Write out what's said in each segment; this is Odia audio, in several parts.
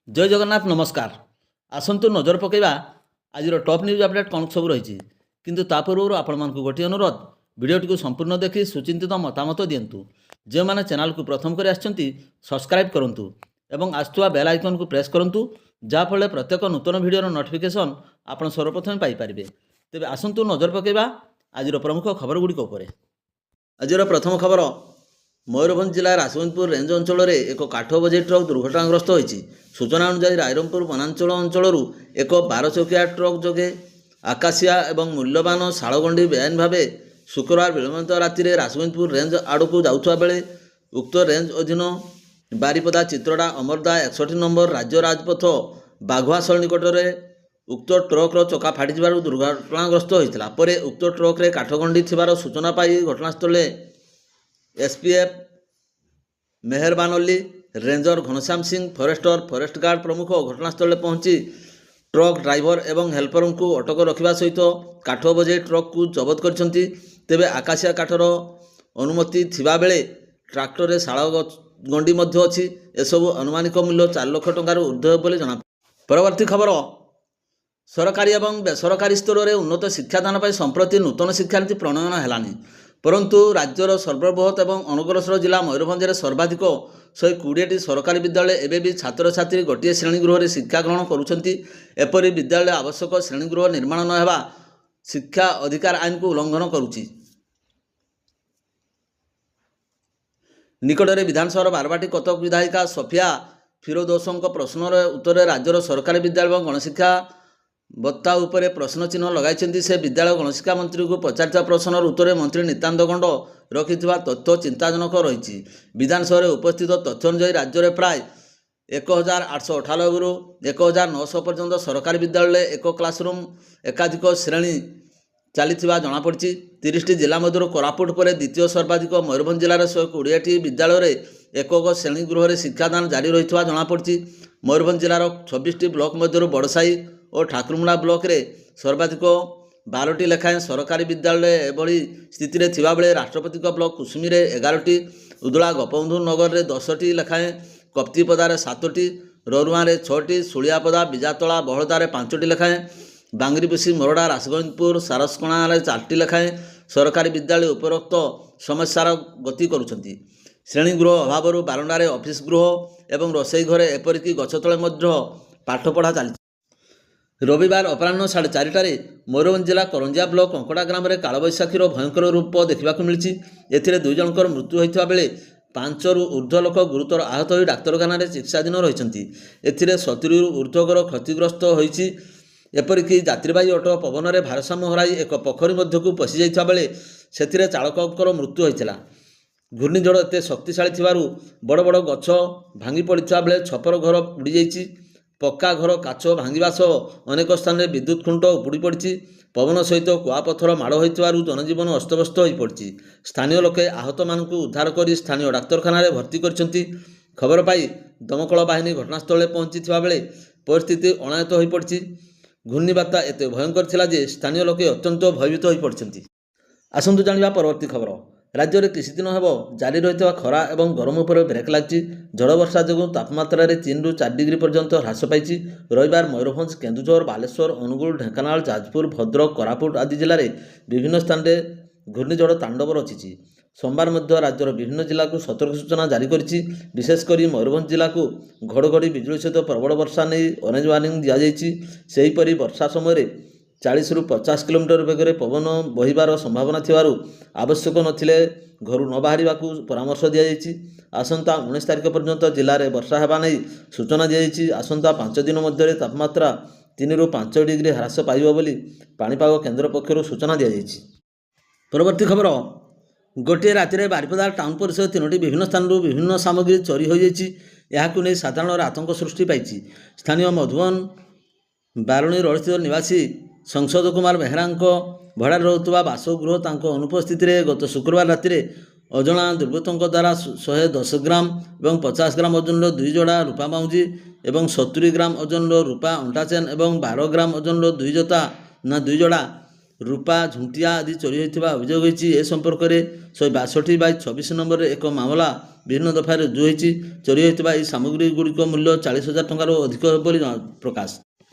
जय जगन्नाथ नमस्कार। आसतु नजर पकड़ा आज टॉप न्यूज अपडेट कौन सब रही किंतु ता पूर्व आपण मानक गोटे अनुरोध भिडियोटी संपूर्ण देखि सुचिंतित मतामत दिंतु। जो मैंने चैनल को प्रथम कर सब्सक्राइब करूँ एवं आसुवा बेल आइकन को प्रेस करूँ जहाँफल प्रत्येक नूतन भिडियोर नोटिफिकेशन आप सर्वप्रथम पाइपर। तेज आसतु नजर पकड़ा आज प्रमुख खबर गुड़िक। आज प्रथम खबर मयूरभंज जिला राजगंजपुर रेंज अंचल एक काठ बोझे ट्रक दुर्घटनाग्रस्त होती। सूचना अनुसार रायरंगपुर वनांचल अंचल एक 12 चकिया ट्रक जोगे आकाशिया एवं मूल्यवान शालगंडी बेआईन भाव शुक्रवार विलंबित राति राजगंजपुर रेंज आड़क जाऊा बेले उक्त रेंज अधीन बारीपदा चित्रड़ा अमरदा 61 नंबर राज्य राजपथ बाघुआशल निकट में उक्त ट्रक्र चका फाटी दुर्घटनाग्रस्त होता। पर उक्त ट्रक्रे काठगंडी थिबार सूचना पाई घटनास्थल एसपीएफ मेहरबान Ali ranger Ghanshyam Singh forest guard प्रमुख घटनास्थल पहुंची ट्रक ड्राइवर एवं हेल्पर को अटक रखा सहित काठ बोझे ट्रक को जबत करछंती। तेबे आकाशिया काठर अनुमति थिबा बेले ट्राक्टर शाल गंडी मध्य अछि। एसबु अनुमानिक मूल्य 4 लाख टंकार ऊर्ध्व बोली जना। परवर्ती खबर सरकारी एवं बेसरकारी स्तर में उन्नत शिक्षादान पर संप्रति नूतन शिक्षानीति प्रणयन हेलानी परंतु राज्यर सर्वबृहत एवं अनग्रसर जिला मयूरभंज सर्वाधिक 120टी सरकारी विद्यालय एवं भी छात्र छात्री गोटे श्रेणीगृह शिक्षा ग्रहण करुछंती। एपरि विद्यालय आवश्यक श्रेणीगृह निर्माण न हेबा शिक्षा अधिकार आईन को उल्लंघन करुछि। निकटरे विधानसभा बारवाटी कटक विधायिका सफिया फिरोदोसों प्रश्नर उत्तर राज्यर सरकारी विद्यालय और गणशिक्षा बत्ता उपरे प्रश्न चिन्ह लगाई। से विद्यालय गणशिक्षा मंत्री को पचार प्रश्नर उत्तर मंत्री नित्यानंद गंड रखि तथ्य चिंताजनक रही। विधानसभा उपस्थित तथ्य अनुसार राज्य में प्राय 1898 रु 1900 पर्यंत सरकारी विद्यालय एक क्लासरूम एकाधिक श्रेणी चली जमापड़ी। 30टी जिला मध्य कोरापुट पर द्वितीय सर्वाधिक मयूरभंज जिलार 120टी विद्यालय एक श्रेणीगृह शिक्षादान जारी रही जमापड़ी। मयूरभंज जिलार 26टी ब्लॉक मध्य बड़साई और ठाकुरमुड़ा ब्लॉक रे सर्वाधिक 12टी लेखाएं सरकारी विद्यालय एभली स्थिति रे थिबा बेले राष्ट्रपति ब्लॉक कुसुमी रे 11टी, उदला गोपबंधु नगर रे 10टी लेखाएं, कप्तिपदा रे 7टी, ररुआ रे 6टी, सुलियापदा बिजातला बहलदा रे 5टी लेखाएं, बांगरीपुसी मोरडा राजगंजपुर सारसकणा रे 4टी लेखाएं सरकारी विद्यालय उपरोक्त समस्यार गति करुछंती। श्रेणीगृह अभाव बारंडारे ऑफिस गृह एवं रोसई घरे एपरिक गछ तले मध्य पाठपढ़ा चली। रविवार अपराह्न 4:30 मयूरभंज जिला करंजिया ब्लॉक अंकड़ा ग्राम में कालबैशाखीर भयंकर रूप देखा मिली। एथिरे 2 जनकर मृत्यु होता बेले 5 रु ऊर्ध्व लोक गुरुतर आहत हो डाक्तखाना चिकित्साधीन रही। एथिरे 70 रु ऊर्ध्वकर क्षतिग्रस्त होती। एपरिक यात्रीवाही ऑटो पवन में भारसाम्य हराई एक पोखरी मध्यकू पशि जाइता बेले सेथिरे चालकर मृत्यु होता। घूर्णिझड़ एत शक्तिशाली थिबारु बड़ बड़ गछ भांगी पड़ता बेले छपर घर उड़ी जाइछि। पक्का घर काच भांगा सह अनेक स्थान में विद्युत खुंट उपुड़ी पड़ी। पवन सहित कुआपथर माड़ होइथिबारु जनजीवन अस्तव्यस्त हो पड़ी। स्थानीय लोके आहत मानक उद्धार कर स्थानीय डाक्तखाना भर्ती करछंती। खबर पाई दमकल बाहिनी घटनास्थल पहुंची बेले परिस्थिति अणायत हो पड़ी। घूर्णिबार्ता एत भयंकर थिला जे स्थानीय लोके अत्यंत भयभीत हो पड़छंती। आसंतु जानिबा परवर्ती खबर। राज्य में किसी दिन हेब जारी रही खरा और गरम उपर ब्रेक लगी। झड़ वर्षा जो तापमात्रा 3 रु 4 डिग्री पर्यंत ह्रास पाई। रविवार मयूरभंज केन्दुझर बालेश्वर अनुगुल ढेंकानाल जाजपुर भद्रक कोरापुट आदि जिले में विभिन्न स्थान में घूर्णिझड़ तांडव रची। सोमवार मध्य राज्यर विभिन्न जिला को सतर्क सूचना जारी करिछि। विशेषकर मयूरभंज जिला को घड़घड़ी बिजुली सहित प्रबल वर्षा नहीं ऑरेंज वार्निंग दिजाइछि। सेहीपरि वर्षा समय 40 रु 50 किलोमीटर बेगर पवन बहिबार संभावना थिबारु आवश्यक नथिले घरु न बाहरिबाकू परामर्श दिया जाइछि। आसंता 19 तारिख पर्यंत जिले में वर्षा हेबा नै सूचना दिया जाइछि। आसंता 5 दिन मध्य तापमात्रा 3 रु 5 डिग्री ह्रास पाइब बोली पाणीपाग केन्द्र पक्षरु सूचना दिया जाइछि। परवर्ती खबर। गोटे राति बारिपदा टाउन परिसर 3टी विभिन्न स्थानरू विभिन्न सामग्री चोरी हो जाइछि। याकू नै साधारण आतंक सृष्टि पाइछि। स्थानीय मधुबन बारुणी रोड स्थित निवासी संसद कुमार बेहरा भड़ा रोकुवा बासगृह अनुपस्थित गत शुक्रवार राति अजणा दुर्बृत्तों द्वारा 110 ग्राम और 50 ग्राम ओजन 2 जोड़ा रूपा बाउंजी और 70 ग्राम ओजन रूपा अंटा चेन और 12 ग्राम ओजन 2 जोड़ा ରୂପା ଝୁଣ୍ଟିଆ ଆଦି ଚୋରି ହୋଇଥିବା ଅଭିଯୋଗ ହୋଇଛି। ଏ ସମ୍ପର୍କରେ 162/24 ନମ୍ବରରେ ଏକ ମାମଲା ବିଭିନ୍ନ ଦଫାରେ ରୁଜୁ ହୋଇଛି। ଚୋରି ହୋଇଥିବା ଏହି ସାମଗ୍ରୀଗୁଡ଼ିକ ମୂଲ୍ୟ 40,000 ଟଙ୍କାରୁ ଅଧିକ ବୋଲି ପ୍ରକାଶ।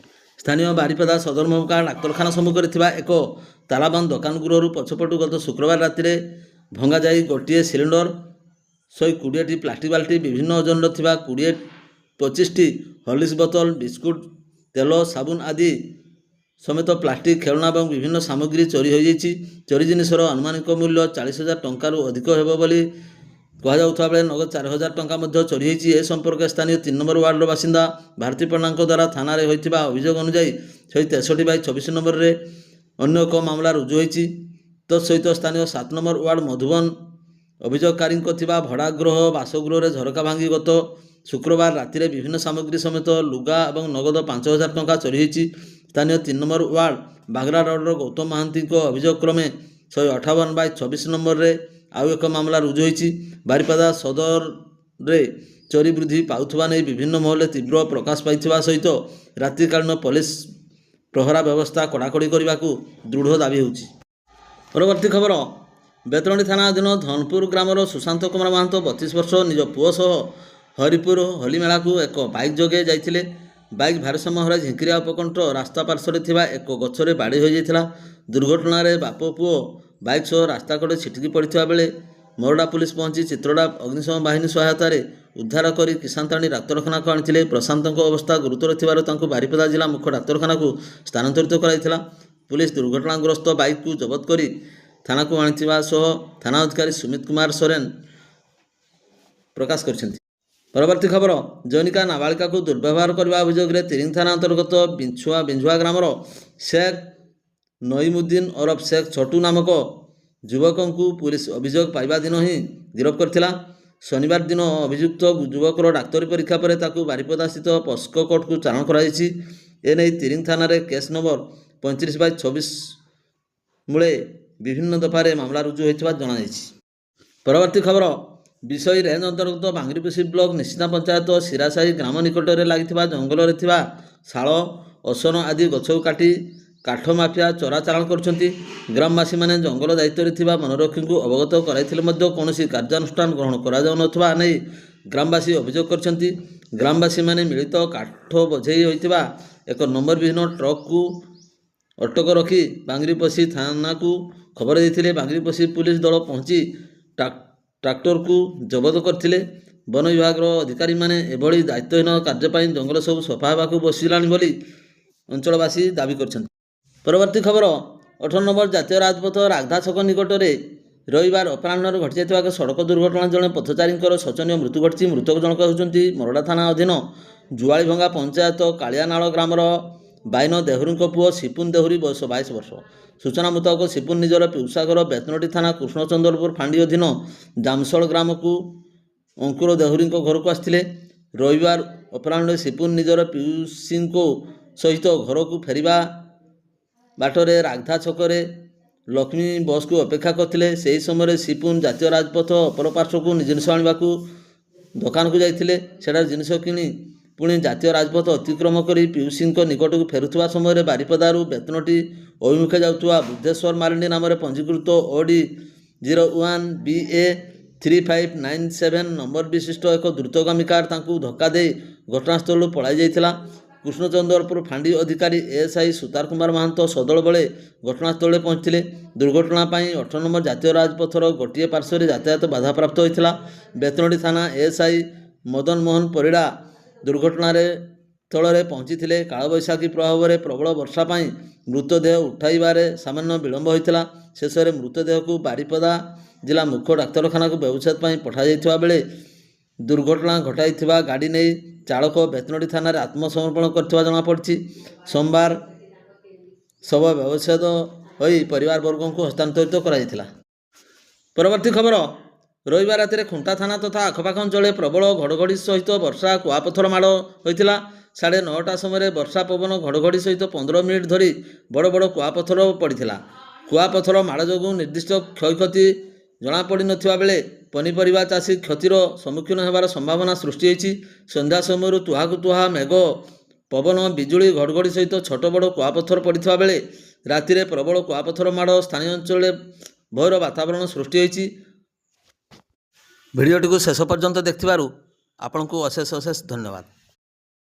ସ୍ଥାନୀୟ ବାରିପଦା ସଦର ମହକୁମା ଡାକ୍ତରଖାନା ସମ୍ମୁଖରେ ଥିବା ଏକ ତାଲାବନ୍ଦ ଦୋକାନ ଗୃହରୁ ପଛପଟୁ ଗତ ଶୁକ୍ରବାର ରାତିରେ ଭଙ୍ଗାଯାଇ ଗୋଟିଏ ସିଲିଣ୍ଡର, 120ଟି ପ୍ଲାଷ୍ଟିକ୍ ବାଲ୍ଟି, ବିଭିନ୍ନ ଓଜନର ଥିବା 20-25ଟି ହର୍ଲିକ୍ସ ବୋତଲ, ବିସ୍କୁଟ, ତେଲ, ସାବୁନ ଆଦି ସମେତ ପ୍ଲାଷ୍ଟିକ୍ ଖେଳନା ଏବଂ ବିଭିନ୍ନ ସାମଗ୍ରୀ ଚୋରି ହୋଇଯାଇଛି। ଚୋରି ଜିନିଷର ଆନୁମାନିକ ମୂଲ୍ୟ 40,000 ଟଙ୍କାରୁ ଅଧିକ ହେବ ବୋଲି କୁହାଯାଉଥିବା ବେଳେ ନଗଦ 4,000 ଟଙ୍କା ମଧ୍ୟ ଚୋରି ହୋଇଛି। ଏ ସମ୍ପର୍କରେ ସ୍ଥାନୀୟ 3 ନମ୍ବର ୱାର୍ଡର ବାସିନ୍ଦା ଭାରତୀ ପଣ୍ଡାଙ୍କ ଦ୍ୱାରା ଥାନାରେ ହୋଇଥିବା ଅଭିଯୋଗ ଅନୁଯାୟୀ 163/24 ନମ୍ବରରେ ଅନ୍ୟ ଏକ ମାମଲା ରୁଜୁ ହୋଇଛି। ତତ୍ସହିତ ସ୍ଥାନୀୟ 7 ନମ୍ବର ୱାର୍ଡ ମଧୁବନ ଅଭିଯୋଗକାରୀଙ୍କ ଥିବା ଭଡ଼ାଗୃହ ବାସଗୃହରେ ଝରକା ଭାଙ୍ଗି ଗତ ଶୁକ୍ରବାର ରାତିରେ ବିଭିନ୍ନ ସାମଗ୍ରୀ ସମେତ ଲୁଗା ଏବଂ ନଗଦ 5,000 ଟଙ୍କା ଚୋରି ହୋଇଛି। ସ୍ଥାନୀୟ 3 ନମ୍ବର ୱାର୍ଡ ବାଗ୍ରା ରୋଡର ଗୌତମ ମହାନ୍ତିଙ୍କ ଅଭିଯୋଗ କ୍ରମେ 158/24 ନମ୍ବରରେ ଆଉ ଏକ ମାମଲା ରୁଜୁ ହୋଇଛି। ବାରିପଦା ସଦରରେ ଚୋରି ବୃଦ୍ଧି ପାଉଥିବା ନେଇ ବିଭିନ୍ନ ମହଲରେ ତୀବ୍ର ପ୍ରକାଶ ପାଇଥିବା ସହିତ ରାତ୍ରିକାଳୀନ ପୋଲିସ ପ୍ରହରା ବ୍ୟବସ୍ଥା କଡ଼ାକଡ଼ି କରିବାକୁ ଦୃଢ଼ ଦାବି ହେଉଛି। ପରବର୍ତ୍ତୀ ଖବର, ବେତନଟୀ ଥାନା ଅଧୀନ ଧନପୁର ଗ୍ରାମର ସୁଶାନ୍ତ କୁମାର ମହାନ୍ତ 32 ବର୍ଷ ନିଜ ପୁଅ ସହ ହରିପୁର ହୋଲି ମେଳାକୁ ଏକ ବାଇକ୍ ଯୋଗେ ଯାଇଥିଲେ। ବାଇକ୍ ଭାରସାମ୍ୟ ହରାଇ ଝିଙ୍କିରିଆ ଉପକଣ୍ଠ ରାସ୍ତା ପାର୍ଶ୍ୱରେ ଥିବା ଏକ ଗଛରେ ବାଡ଼େଇ ହୋଇଯାଇଥିଲା। ଦୁର୍ଘଟଣାରେ ବାପ ପୁଅ ବାଇକ୍ ସହ ରାସ୍ତା କଡ଼ରେ ଛିଟିକି ପଡ଼ିଥିବା ବେଳେ ମରଡ଼ା ପୁଲିସ ପହଞ୍ଚି ଚିତ୍ରଡ଼ା ଅଗ୍ନିଶମ ବାହିନୀ ସହାୟତାରେ ଉଦ୍ଧାର କରି କିଶାନତାଣୀ ଡାକ୍ତରଖାନାକୁ ଆଣିଥିଲେ। ପ୍ରଶାନ୍ତଙ୍କ ଅବସ୍ଥା ଗୁରୁତର ଥିବାରୁ ତାଙ୍କୁ ବାରିପଦା ଜିଲ୍ଲା ମୁଖ୍ୟ ଡାକ୍ତରଖାନାକୁ ସ୍ଥାନାନ୍ତରିତ କରାଯାଇଥିଲା। ପୁଲିସ ଦୁର୍ଘଟଣାଗ୍ରସ୍ତ ବାଇକ୍କୁ ଜବତ କରି ଥାନାକୁ ଆଣିଥିବା ସହ ଥାନା ଅଧିକାରୀ ସୁମିତ କୁମାର ସୋରେନ ପ୍ରକାଶ କରିଛନ୍ତି। ପରବର୍ତ୍ତୀ ଖବର, ଜୈନିକା ନାବାଳିକାକୁ ଦୁର୍ବ୍ୟବହାର କରିବା ଅଭିଯୋଗରେ ତିରିଙ୍ଗ ଥାନା ଅନ୍ତର୍ଗତ ବିଞ୍ଝୁଆ ଗ୍ରାମର ଶେଖ ନଇମୁଦ୍ଦିନ ଓରଫ ଶେଖ ଛୋଟୁ ନାମକ ଯୁବକଙ୍କୁ ପୁଲିସ ଅଭିଯୋଗ ପାଇବା ଦିନ ହିଁ ଗିରଫ କରିଥିଲା। ଶନିବାର ଦିନ ଅଭିଯୁକ୍ତ ଯୁବକର ଡାକ୍ତରୀ ପରୀକ୍ଷା ପରେ ତାକୁ ବାରିପଦାସ୍ଥିତ ପସ୍କୋ କୋର୍ଟକୁ ଚାଲାଣ କରାଯାଇଛି। ଏନେଇ ତିରିଙ୍ଗ ଥାନାରେ କେସ୍ ନମ୍ବର 35/24 ମୂଳେ ବିଭିନ୍ନ ଦଫାରେ ମାମଲା ରୁଜୁ ହୋଇଥିବା ଜଣାଯାଇଛି। ପରବର୍ତ୍ତୀ ଖବର, ବିଷୋଇ ରେଞ୍ଜ ଅନ୍ତର୍ଗତ ବାଙ୍ଗିରିପୋଷି ବ୍ଲକ ନିଶିତା ପଞ୍ଚାୟତ ଶିରାସାହି ଗ୍ରାମ ନିକଟରେ ଲାଗିଥିବା ଜଙ୍ଗଲରେ ଥିବା ଶାଳ, ଅସନ ଆଦି ଗଛକୁ କାଟି କାଠ ମାଫିଆ ଚୋରାଚାଲାଣ କରୁଛନ୍ତି। ଗ୍ରାମବାସୀମାନେ ଜଙ୍ଗଲ ଦାୟିତ୍ୱରେ ଥିବା ବନରକ୍ଷୀଙ୍କୁ ଅବଗତ କରାଇଥିଲେ ମଧ୍ୟ କୌଣସି କାର୍ଯ୍ୟାନୁଷ୍ଠାନ ଗ୍ରହଣ କରାଯାଉନଥିବା ନେଇ ଗ୍ରାମବାସୀ ଅଭିଯୋଗ କରିଛନ୍ତି। ଗ୍ରାମବାସୀମାନେ ମିଳିତ କାଠ ବୋଝେଇ ହୋଇଥିବା ଏକ ନମ୍ବରବିହୀନ ଟ୍ରକକୁ ଅଟକ ରଖି ବାଙ୍ଗିରିପୋଷି ଥାନାକୁ ଖବର ଦେଇଥିଲେ। ବାଙ୍ଗିରିପୋଷି ପୁଲିସ ଦଳ ପହଞ୍ଚି ଟ୍ରାକ୍ଟରକୁ ଜବତ କରିଥିଲେ। ବନ ବିଭାଗର ଅଧିକାରୀମାନେ ଏଭଳି ଦାୟିତ୍ୱହୀନ କାର୍ଯ୍ୟ ପାଇଁ ଜଙ୍ଗଲ ସବୁ ସଫା ହେବାକୁ ବସିଲାଣି ବୋଲି ଅଞ୍ଚଳବାସୀ ଦାବି କରିଛନ୍ତି। ପରବର୍ତ୍ତୀ ଖବର, 18 ନମ୍ବର ଜାତୀୟ ରାଜପଥ ରାଗଧା ଛକ ନିକଟରେ ରବିବାର ଅପରାହ୍ନରେ ଘଟିଯାଇଥିବା ଏକ ସଡ଼କ ଦୁର୍ଘଟଣା ଜଣେ ପଥଚାରୀଙ୍କର ଶୋଚନୀୟ ମୃତ୍ୟୁ ଘଟିଛି। ମୃତକ ଜଣକ ହେଉଛନ୍ତି ମରଡ଼ା ଥାନା ଅଧୀନ ଜୁଆଳିଭଙ୍ଗା ପଞ୍ଚାୟତ କାଳିଆନାଳ ଗ୍ରାମର ବାଇନ ଦେହୁରୀଙ୍କ ପୁଅ ସିପୁନ ଦେହୁରୀ, ବୟସ 22 ବର୍ଷ। ସୂଚନା ମୁତାବକ ସିପୁନ ନିଜର ପିଉସା ଘର ବେତନଟୀ ଥାନା କୃଷ୍ଣଚନ୍ଦ୍ରପୁର ଫାଣ୍ଡି ଅଧୀନ ଜାମଶଳ ଗ୍ରାମକୁ ଅଙ୍କୁର ଦେହୁରୀଙ୍କ ଘରକୁ ଆସିଥିଲେ। ରବିବାର ଅପରାହ୍ନରେ ସିପୁନ ନିଜର ପିଉସୀଙ୍କ ସହିତ ଘରକୁ ଫେରିବା ବାଟରେ ରାଗଧା ଛକରେ ଲକ୍ଷ୍ମୀ ବସ୍କୁ ଅପେକ୍ଷା କରିଥିଲେ। ସେହି ସମୟରେ ସିପୁନ ଜାତୀୟ ରାଜପଥ ଅପର ପାର୍ଶ୍ୱକୁ ଜିନିଷ ଆଣିବାକୁ ଦୋକାନକୁ ଯାଇଥିଲେ। ସେଠାରେ ଜିନିଷ କିଣି ପୁଣି ଜାତୀୟ ରାଜପଥ ଅତିକ୍ରମ କରି ପିଉସୀଙ୍କ ନିକଟକୁ ଫେରୁଥିବା ସମୟରେ ବାରିପଦାରୁ ବେତନଟୀ ଅଭିମୁଖେ ଯାଉଥିବା ବୁଦ୍ଧେଶ୍ୱର ମାର୍ଣ୍ଡି ନାମରେ ପଞ୍ଜୀକୃତ OD 01 BA 3597 ନମ୍ବର ବିଶିଷ୍ଟ ଏକ ଦ୍ରୁତଗାମୀ କାର ତାଙ୍କୁ ଧକ୍କା ଦେଇ ଘଟଣାସ୍ଥଳରୁ ପଳାଇ ଯାଇଥିଲା। କୃଷ୍ଣଚନ୍ଦ୍ରପୁର ଫାଣ୍ଡି ଅଧିକାରୀ ASI ସୁତାର କୁମାର ମହାନ୍ତ ସଦଳ ବେଳେ ଘଟଣାସ୍ଥଳରେ ପହଞ୍ଚିଥିଲେ। ଦୁର୍ଘଟଣା ପାଇଁ 18 ନମ୍ବର ଜାତୀୟ ରାଜପଥର ଗୋଟିଏ ପାର୍ଶ୍ୱରେ ଯାତାୟାତ ବାଧାପ୍ରାପ୍ତ ହୋଇଥିଲା। ବେତନଟୀ ଥାନା ASI ମଦନ ମୋହନ ପରିଡ଼ା ଦୁର୍ଘଟଣାରେ ସ୍ଥଳରେ ପହଞ୍ଚିଥିଲେ। କାଳବୈଶାଖୀ ପ୍ରଭାବରେ ପ୍ରବଳ ବର୍ଷା ପାଇଁ ମୃତଦେହ ଉଠାଇବାରେ ସାମାନ୍ୟ ବିଳମ୍ବ ହୋଇଥିଲା। ଶେଷରେ ମୃତଦେହକୁ ବାରିପଦା ଜିଲ୍ଲା ମୁଖ୍ୟ ଡାକ୍ତରଖାନାକୁ ବ୍ୟବଚ୍ଛେଦ ପାଇଁ ପଠାଯାଇଥିବା ବେଳେ ଦୁର୍ଘଟଣା ଘଟାଇଥିବା ଗାଡ଼ି ନେଇ ଚାଳକ ବେତନଟୀ ଥାନାରେ ଆତ୍ମସମର୍ପଣ କରିଥିବା ଜଣାପଡ଼ିଛି। ସୋମବାର ଶବ ବ୍ୟବଚ୍ଛେଦ ହୋଇ ପରିବାରବର୍ଗଙ୍କୁ ହସ୍ତାନ୍ତରିତ କରାଯାଇଥିଲା। ପରବର୍ତ୍ତୀ ଖବର, ରବିବାର ରାତିରେ ଖୁଣ୍ଟା ଥାନା ତଥା ଆଖପାଖ ଅଞ୍ଚଳରେ ପ୍ରବଳ ଘଡ଼ଘଡ଼ି ସହିତ ବର୍ଷା କୁଆପଥର ମାଡ଼ ହୋଇଥିଲା। 9:30 ସମୟରେ ବର୍ଷା ପବନ ଘଡ଼ଘଡ଼ି ସହିତ 15 ମିନିଟ୍ ଧରି ବଡ଼ ବଡ଼ କୁଆପଥର ପଡ଼ିଥିଲା। କୁଆପଥର ମାଡ଼ ଯୋଗୁଁ ନିର୍ଦ୍ଦିଷ୍ଟ କ୍ଷୟକ୍ଷତି ଜଣାପଡ଼ିନଥିବା ବେଳେ ପନିପରିବା ଚାଷୀ କ୍ଷତିର ସମ୍ମୁଖୀନ ହେବାର ସମ୍ଭାବନା ସୃଷ୍ଟି ହୋଇଛି। ସନ୍ଧ୍ୟା ସମୟରୁ ତୁହାକୁ ତୁହା ମେଘ, ପବନ, ବିଜୁଳି, ଘଡ଼ଘଡ଼ି ସହିତ ଛୋଟ ବଡ଼ କୁଆପଥର ପଡ଼ିଥିବା ବେଳେ ରାତିରେ ପ୍ରବଳ କୁଆପଥର ମାଡ଼, ସ୍ଥାନୀୟ ଅଞ୍ଚଳରେ ଭୟର ବାତାବରଣ ସୃଷ୍ଟି ହୋଇଛି। ଭିଡ଼ିଓଟିକୁ ଶେଷ ପର୍ଯ୍ୟନ୍ତ ଦେଖିଥିବାରୁ ଆପଣଙ୍କୁ ଅଶେଷ ଅଶେଷ ଧନ୍ୟବାଦ।